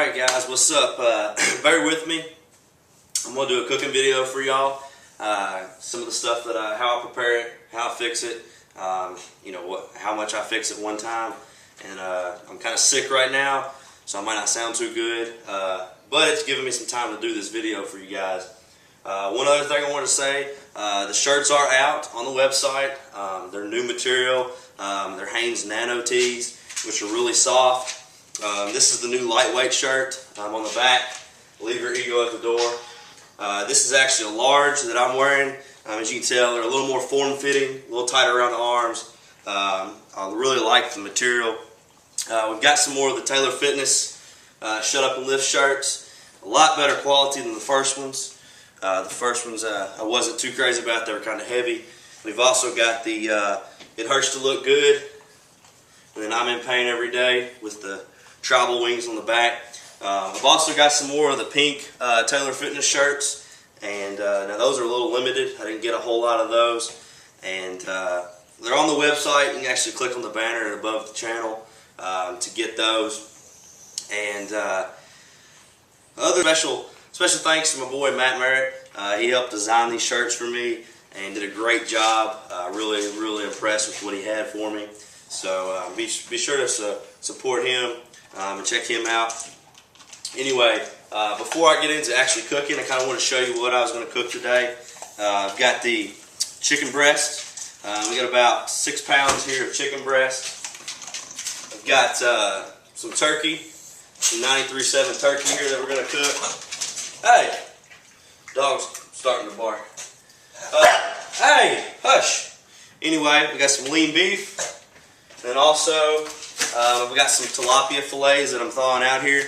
Alright guys, what's up? Bear with me. I'm going to do a cooking video for y'all. Some of the stuff that how I prepare it, how I fix it, how much I fix it one time. And I'm kind of sick right now, so I might not sound too good. But it's giving me some time to do this video for you guys. One other thing I want to say, the shirts are out on the website. They're new material. They're Hanes Nano Tees, which are really soft. This is the new lightweight shirt. On the back, leave your ego at the door. This is actually a large that I'm wearing. As you can tell, they're a little more form-fitting, a little tighter around the arms. I really like the material. We've got some more of the Taylor Fitness Shut Up and Lift shirts. A lot better quality than the first ones. The first ones I wasn't too crazy about. They were kind of heavy. We've also got the It Hurts to Look Good, and then I'm in Pain Every Day with the tribal wings on the back. I've also got some more of the pink Taylor Fitness shirts, and now those are a little limited. I didn't get a whole lot of those, and they're on the website. You can actually click on the banner above the channel to get those. And other special thanks to my boy Matt Merritt. He helped design these shirts for me and did a great job. Really impressed with what he had for me. So be sure to support him and check him out. Anyway, before I get into actually cooking, I kind of want to show you what I was going to cook today. I've got the chicken breast. We got about 6 pounds here of chicken breast. I've got some turkey, some 93.7 turkey here that we're going to cook. Hey, dog's starting to bark. Hey, hush. Anyway, we got some lean beef. And also, we got some tilapia fillets that I'm thawing out here.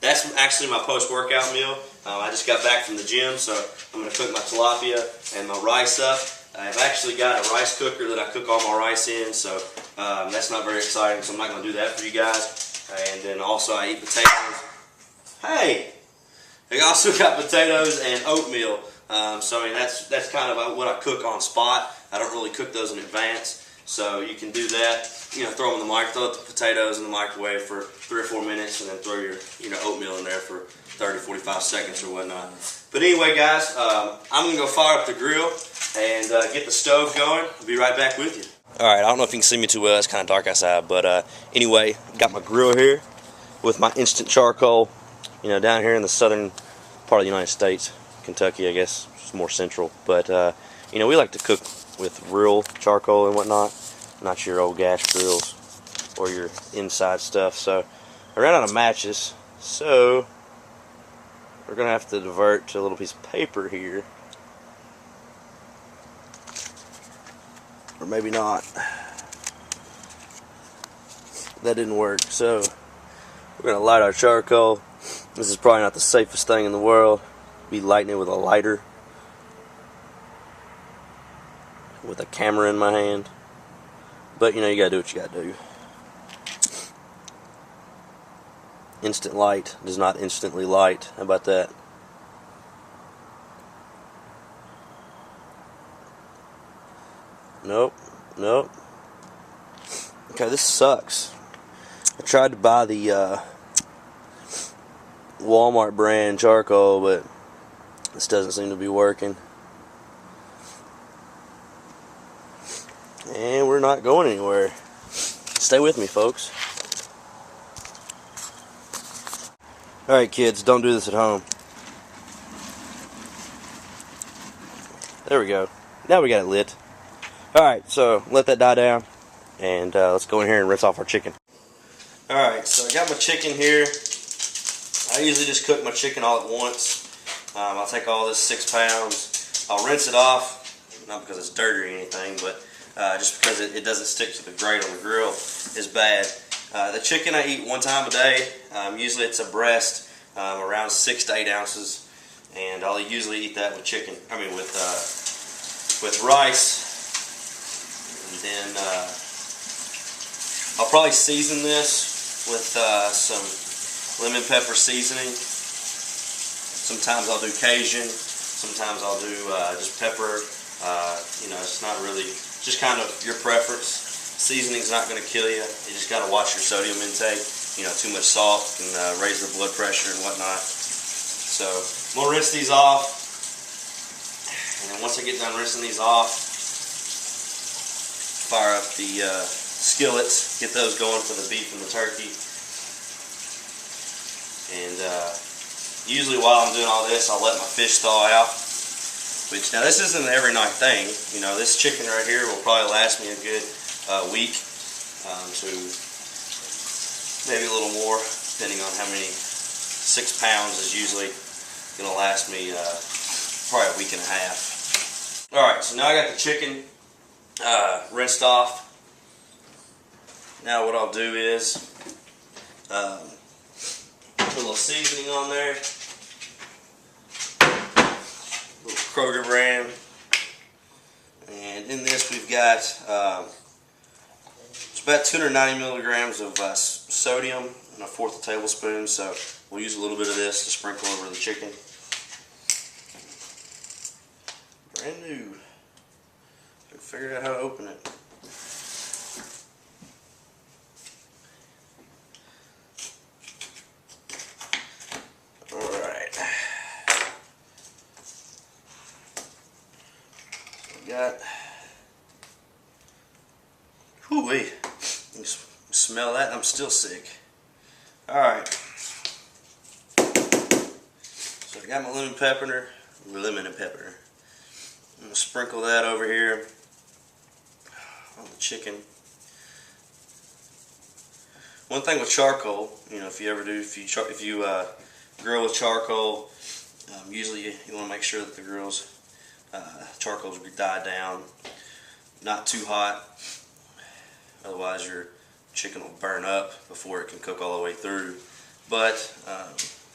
That's actually my post-workout meal. I just got back from the gym, so I'm going to cook my tilapia and my rice up. I've actually got a rice cooker that I cook all my rice in, so that's not very exciting, so I'm not going to do that for you guys. And then also I eat potatoes. Hey! I also got potatoes and oatmeal. So I mean that's kind of what I cook on spot. I don't really cook those in advance. So you can do that, throw them in the microwave, throw the potatoes in the microwave for 3 or 4 minutes, and then throw your oatmeal in there for 30, 45 seconds or whatnot. But anyway, guys, I'm going to go fire up the grill and get the stove going. I'll be right back with you. All right, I don't know if you can see me too well. It's kind of dark outside, but anyway, got my grill here with my instant charcoal. Down here in the southern part of the United States, Kentucky, I guess, it's more central. But we like to cook with real charcoal and whatnot, not your old gas grills or your inside stuff. So I ran out of matches, so we're gonna have to divert to a little piece of paper here, or maybe not. That didn't work, so we're gonna light our charcoal. This is probably not the safest thing in the world. Be lighting it with a lighter, with a camera in my hand. But you gotta do what you gotta do. Instant light does not instantly light. How about that? Nope. Okay, this sucks. I tried to buy the Walmart brand charcoal, but this doesn't seem to be working. And we're not going anywhere. Stay with me, folks. Alright, kids, don't do this at home. There we go. Now we got it lit. Alright, so let that die down, and let's go in here and rinse off our chicken. Alright, so I got my chicken here. I usually just cook my chicken all at once. I'll take all this 6 pounds. I'll rinse it off, not because it's dirty or anything, but just because it doesn't stick to the grate on the grill is bad. The chicken I eat 1 time a day. Usually it's a breast, around 6 to 8 ounces, and I'll usually eat that with chicken. With rice, and then I'll probably season this with some lemon pepper seasoning. Sometimes I'll do Cajun. Sometimes I'll do just pepper. It's not really, just kind of your preference. Seasoning's not going to kill you. You just got to watch your sodium intake. too much salt can raise their blood pressure and whatnot. So I'm gonna rinse these off, and then once I get done rinsing these off, fire up the skillets, get those going for the beef and the turkey. And usually while I'm doing all this, I'll let my fish thaw out. Which, now this isn't an every night thing. This chicken right here will probably last me a good week to maybe a little more, depending on how many. 6 pounds is usually going to last me probably a week and a half. Alright, so now I got the chicken rinsed off. Now what I'll do is put a little seasoning on there. A little Kroger brand. And in this we've got it's about 290 milligrams of sodium and 1/4 tablespoon. So we'll use a little bit of this to sprinkle over the chicken. Brand new. I figured out how to open it. Alright. Got. Whoo-wee. You smell that? I'm still sick. Alright. So I got my lemon and pepper. I'm going to sprinkle that over here on the chicken. One thing with charcoal, if you grill with charcoal, usually you want to make sure that the charcoal's die down, not too hot, otherwise your chicken will burn up before it can cook all the way through. But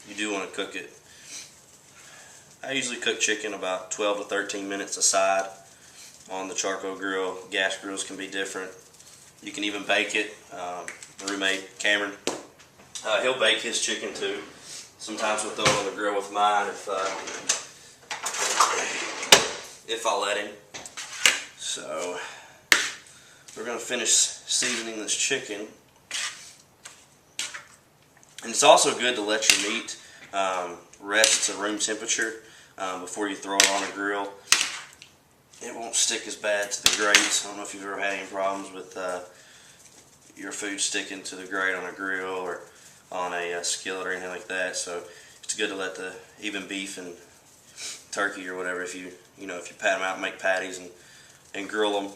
you do want to cook it. I usually cook chicken about 12 to 13 minutes aside on the charcoal grill. Gas grills can be different. You can even bake it. My roommate Cameron, he'll bake his chicken too. Sometimes we'll throw it on the grill with mine if I let him. So we're going to finish seasoning this chicken. And it's also good to let your meat rest to room temperature before you throw it on a grill. It won't stick as bad to the grates. I don't know if you've ever had any problems with your food sticking to the grate on a grill or on a skillet or anything like that. So it's good to let the even beef and turkey or whatever, if you pat them out and make patties and grill them,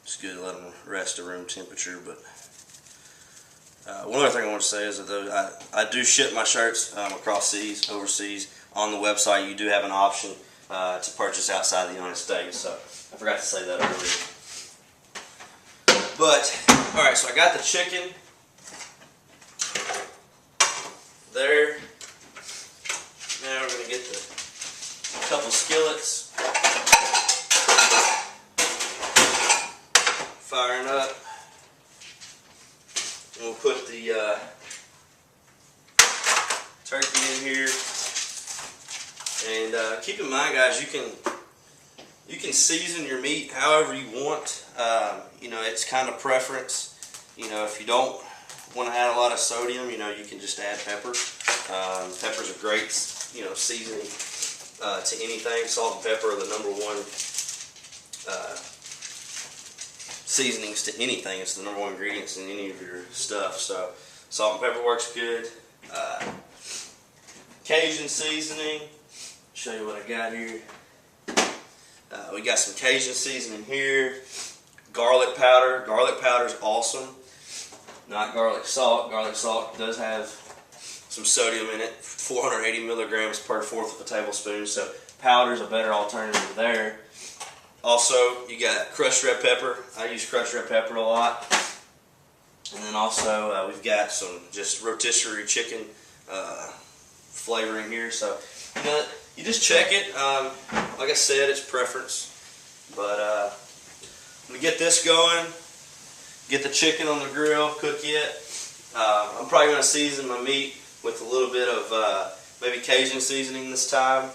it's good to let them rest to room temperature. But one other thing I want to say is that I do ship my shirts across seas, overseas. On the website, you do have an option to purchase outside the United States. So I forgot to say that earlier. But alright, so I got the chicken there. Now we're going to get a couple skillets firing up. We'll put the turkey in here, and keep in mind, guys, you can season your meat however you want. It's kind of preference. If you don't want to add a lot of sodium, you can just add pepper. Pepper's a great seasoning to anything. Salt and pepper are the #1 seasonings to anything. It's the #1 ingredients in any of your stuff. So salt and pepper works good. Cajun seasoning. Show you what I got here. We got some Cajun seasoning here. Garlic powder. Garlic powder is awesome. Not garlic salt. Garlic salt does have some sodium in it. 480 milligrams per 1/4 tablespoon. So powder is a better alternative there. Also, you got crushed red pepper. I use crushed red pepper a lot. And then also we've got some just rotisserie chicken flavoring here. So you just check it. Like I said, it's preference. But I'm going to get this going. Get the chicken on the grill, cook it. I'm probably going to season my meat with a little bit of maybe Cajun seasoning this time.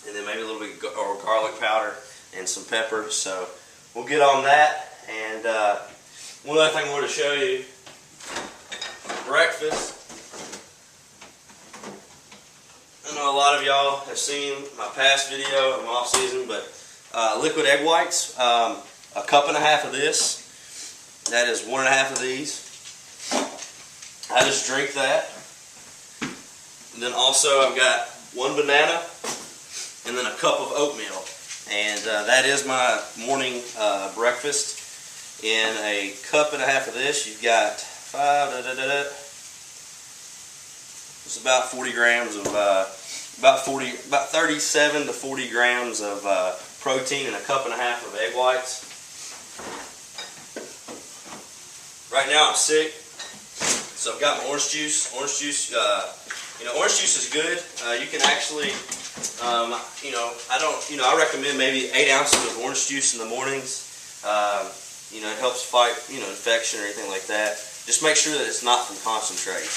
And then maybe a little bit of garlic powder and some pepper. So we'll get on that, and One other thing I wanted to show you, breakfast. I know a lot of y'all have seen my past video of my off season, but liquid egg whites, a cup and a half of this. That is 1.5 of these. I just drink that. And then also I've got 1 banana and then a cup of oatmeal. And that is my morning breakfast. In a cup and a half of this, you've got it's about 40 grams of about 37 to 40 grams of protein and a cup and a half of egg whites. Right now I'm sick, so I've got my orange juice. Orange juice, orange juice is good. You can actually, I recommend maybe 8 ounces of orange juice in the mornings. It helps fight, infection or anything like that. Just make sure that it's not from concentrate.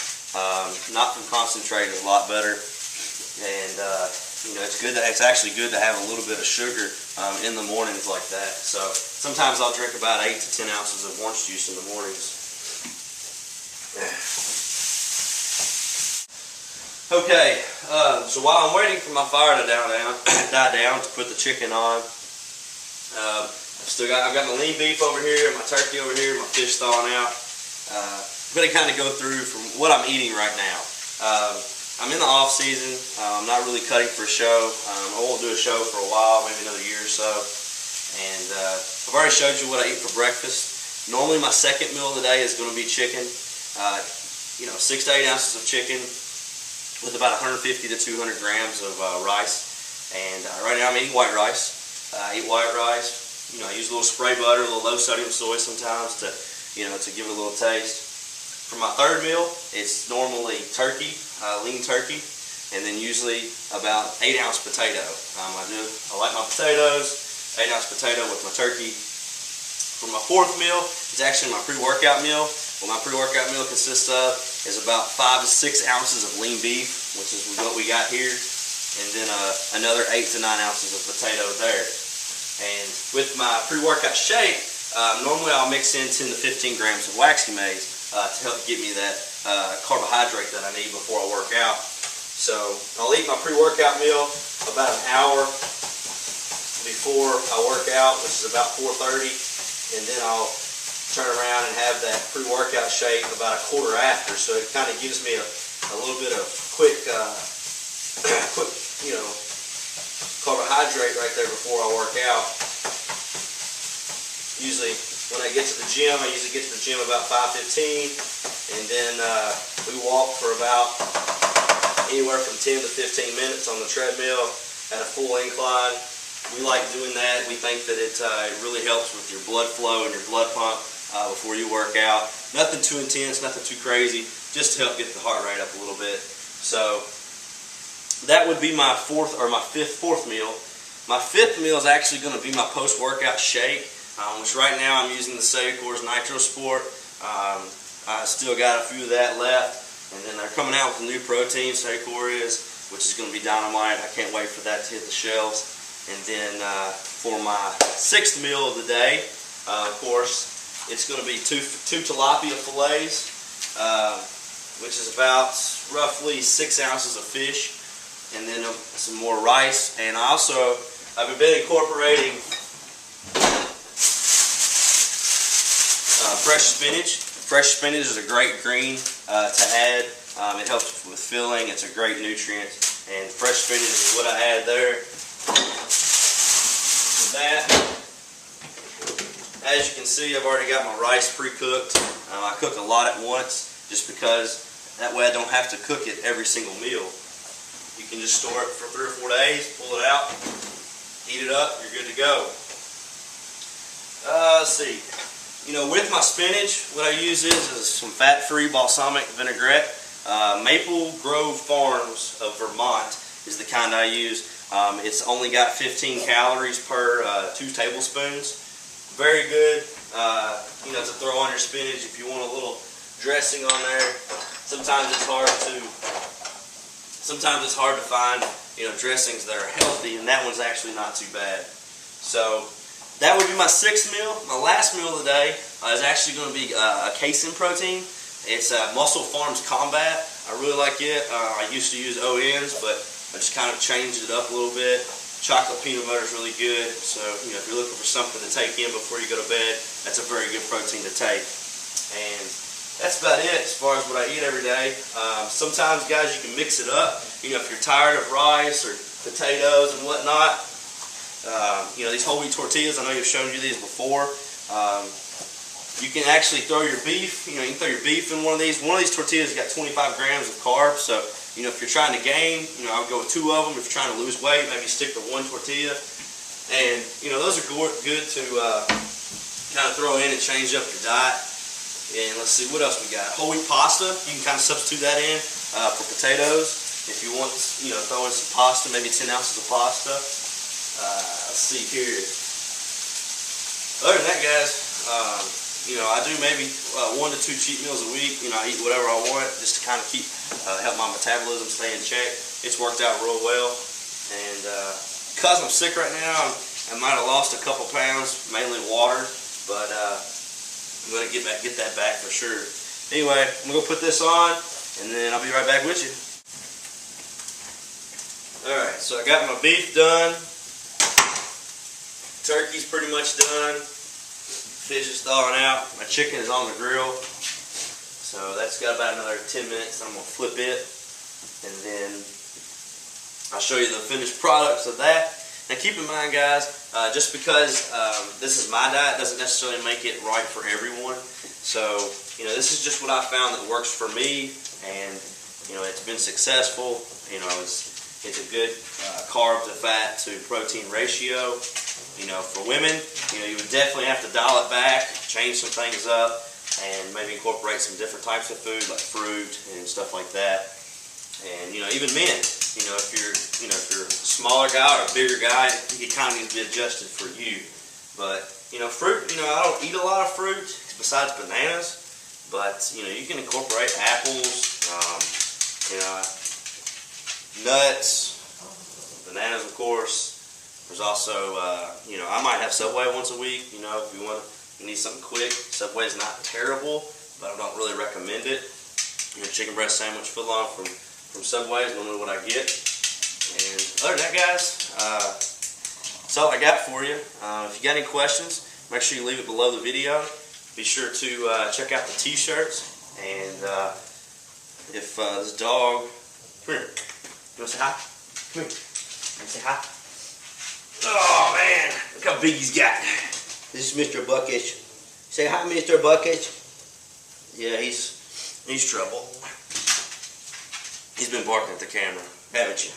Not from concentrate is a lot better, and it's actually good to have a little bit of sugar in the mornings like that. So sometimes I'll drink about 8 to 10 ounces of orange juice in the mornings. Okay, so while I'm waiting for my fire to die down to put the chicken on, I've got my lean beef over here, my turkey over here, my fish thawing out. I'm going to kind of go through from what I'm eating right now. I'm in the off season. I'm not really cutting for a show. I won't do a show for a while, maybe another year or so. And I've already showed you what I eat for breakfast. Normally my second meal of the day is going to be chicken. 6 to 8 ounces of chicken with about 150 to 200 grams of rice. And right now I'm eating white rice. I eat white rice. I use a little spray butter, a little low sodium soy sometimes to give it a little taste. For my third meal, it's normally turkey, lean turkey, and then usually about 8 ounce potato. I like my potatoes, 8 ounce potato with my turkey. For my fourth meal, it's actually my pre-workout meal. What my pre-workout meal consists of is about 5 to 6 ounces of lean beef, which is what we got here, and then another 8 to 9 ounces of potato there. And with my pre-workout shake, normally I'll mix in 10 to 15 grams of waxy maize to help give me that carbohydrate that I need before I work out. So I'll eat my pre-workout meal about an hour before I work out, which is about 4:30, and then I'll turn around and have that pre-workout shake about a quarter after. So it kind of gives me a little bit of quick carbohydrate right there before I work out. Usually when I get to the gym, I usually get to the gym about 5:15, and then we walk for about anywhere from 10 to 15 minutes on the treadmill at a full incline. We like doing that. We think that it really helps with your blood flow and your blood pump before you work out. Nothing too intense, nothing too crazy, just to help get the heart rate up a little bit. So that would be my fourth meal. My fifth meal is actually going to be my post-workout shake, which right now I'm using the Cellucor's Nitro Sport. I still got a few of that left, and then they're coming out with a new protein, Cellucor is, which is going to be dynamite. I can't wait for that to hit the shelves. And then for my sixth meal of the day, of course, it's going to be two tilapia fillets, which is about roughly 6 ounces of fish, and then some more rice. And I've been incorporating fresh spinach. Fresh spinach is a great green to add. It helps with filling. It's a great nutrient, and fresh spinach is what I add there. With that, as you can see, I've already got my rice pre-cooked. I cook a lot at once, just because that way I don't have to cook it every single meal. You can just store it for 3 or 4 days, pull it out, heat it up, you're good to go. Let's see. With my spinach, what I use is some fat-free balsamic vinaigrette. Maple Grove Farms of Vermont is the kind I use. It's only got 15 calories per 2 tablespoons. Very good, to throw on your spinach if you want a little dressing on there. Sometimes it's hard to find, dressings that are healthy, and that one's actually not too bad. So that would be my sixth meal. My last meal of the day is actually going to be a casein protein. It's Muscle Farms Combat. I really like it. I used to use ONs, but I just kind of changed it up a little bit. Chocolate peanut butter is really good. So, if you're looking for something to take in before you go to bed, that's a very good protein to take. And that's about it as far as what I eat every day. Sometimes, guys, you can mix it up. If you're tired of rice or potatoes and whatnot, these whole wheat tortillas, I know you've shown you these before. You can actually throw your beef, you can throw your beef in one of these. One of these tortillas has got 25 grams of carbs, so, if you're trying to gain, I would go with 2 of them. If you're trying to lose weight, maybe stick to 1 tortilla. And, those are good to kind of throw in and change up your diet. And let's see, what else we got? Whole wheat pasta, you can kind of substitute that in for potatoes. If you want, throw in some pasta, maybe 10 ounces of pasta. Let's see here. Other than that, guys, I do maybe 1 to 2 cheat meals a week. I eat whatever I want just to kind of help my metabolism stay in check. It's worked out real well. And because I'm sick right now, I might have lost a couple pounds, mainly water, but I'm going to get that back for sure. Anyway, I'm going to go put this on, and then I'll be right back with you. Alright, so I got my beef done. Turkey's pretty much done. Fish is thawing out. My chicken is on the grill. So that's got about another 10 minutes. I'm going to flip it, and then I'll show you the finished products of that. Now keep in mind, guys, just because this is my diet doesn't necessarily make it right for everyone. So, this is just what I found that works for me, and, it's been successful. It's a good carb to fat to protein ratio. For women, you would definitely have to dial it back, change some things up, and maybe incorporate some different types of food like fruit and stuff like that. And even men, if you're a smaller guy or a bigger guy, it kind of needs to be adjusted for you. But fruit, I don't eat a lot of fruit besides bananas, but you can incorporate apples, nuts, bananas, of course. There's also, I might have Subway once a week. If you need something quick. Subway's not terrible, but I don't really recommend it. Chicken breast sandwich, footlong from Subway is normally what I get. And other than that, guys, that's all I got for you. If you got any questions, make sure you leave it below the video. Be sure to check out the t-shirts. And if this dog, come here. You want to say hi? Come here. You want to say hi? Oh man, look how big he's got. This is Mr. Buckish. Say hi, Mr. Buckish. Yeah, he's trouble. He's been barking at the camera, haven't you?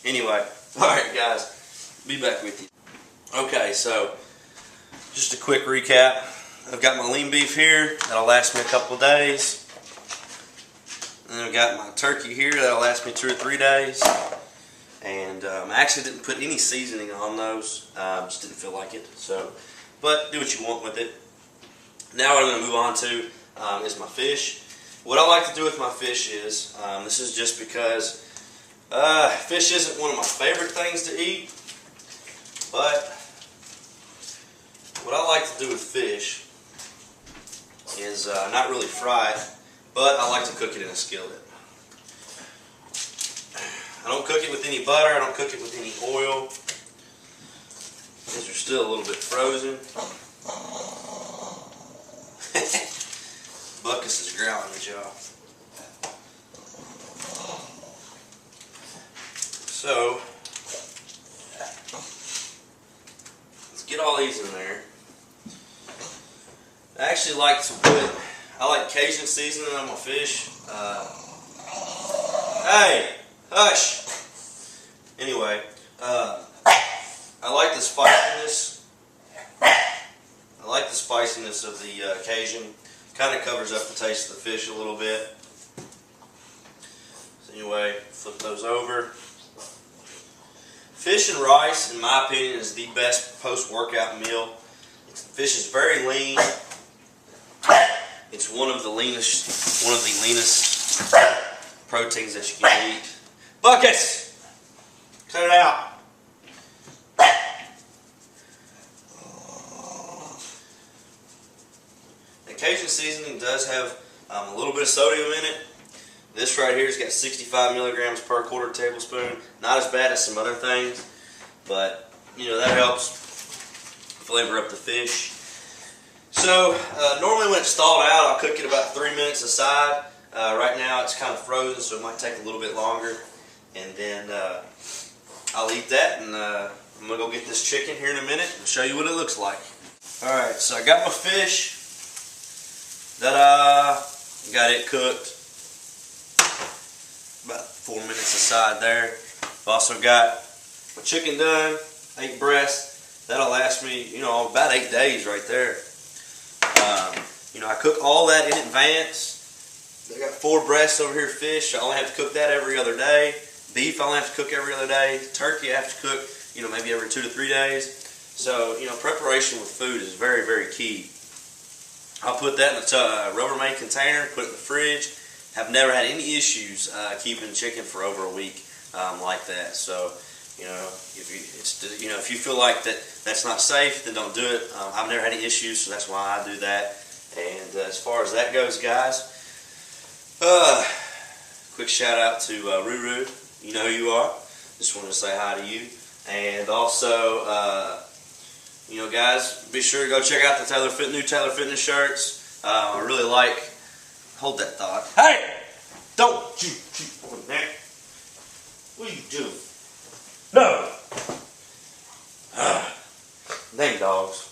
Anyway, alright guys, be back with you. Okay, so just a quick recap. I've got my lean beef here, that'll last me a couple of days. And I've got my turkey here, that'll last me 2 or 3 days. And I actually didn't put any seasoning on those, just didn't feel like it. So, but do what you want with it. Now what I'm going to move on to is my fish. What I like to do with my fish is, this is just because fish isn't one of my favorite things to eat, but what I like to do with fish is not really fry it, but I like to cook it in a skillet. I don't cook it with any butter, I don't cook it with any oil. These are still a little bit frozen. Buckus is growling at y'all. So, let's get all these in there. I actually like I like Cajun seasoning on my fish. Hey! Hush! Anyway, I like the spiciness. I like the spiciness of the Cajun. Kind of covers up the taste of the fish a little bit. So anyway, flip those over. Fish and rice, in my opinion, is the best post-workout meal. Fish is very lean. It's one of the leanest proteins that you can eat. Buckets! Cut it out. Cajun seasoning does have a little bit of sodium in it. This right here has got 65 milligrams per quarter tablespoon. Not as bad as some other things, but you know, that helps flavor up the fish. So normally when it's thawed out, I'll cook it about 3 minutes aside. Right now it's kind of frozen, so it might take a little bit longer. And then I'll eat that, and I'm going to go get this chicken here in a minute and show you what it looks like. Alright, so I got my fish. Got it cooked. About 4 minutes aside there. I've also got my chicken done, 8 breasts. That'll last me, you know, about 8 days right there. You know, I cook all that in advance. I got 4 breasts over here, fish. I only have to cook that every other day. Beef, I only have to cook every other day. Turkey, I have to cook, you know, maybe every 2 to 3 days. So, you know, preparation with food is very, very key. I'll put that in a Rubbermaid container, put it in the fridge. Have never had any issues keeping chicken for over a week like that. So, you know, if you feel like that's not safe, then don't do it. I've never had any issues, so that's why I do that. And as far as that goes, guys, quick shout out to Ruru. You know who you are. Just wanted to say hi to you. And also, you know, guys, be sure to go check out the new Taylor Fitness shirts. I really like. Hold that thought. Hey! Don't you keep on that. What are you doing? No! Dang dogs.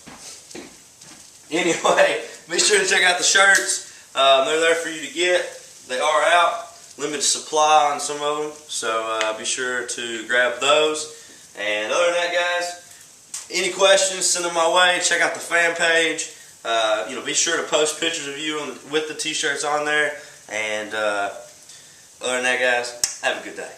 Anyway, be sure to check out the shirts. They're there for you to get. They are out. Limited supply on some of them. So be sure to grab those. And other than that, guys, any questions, send them my way. Check out the fan page. You know, be sure to post pictures of you with the t-shirts on there. And other than that, guys, have a good day.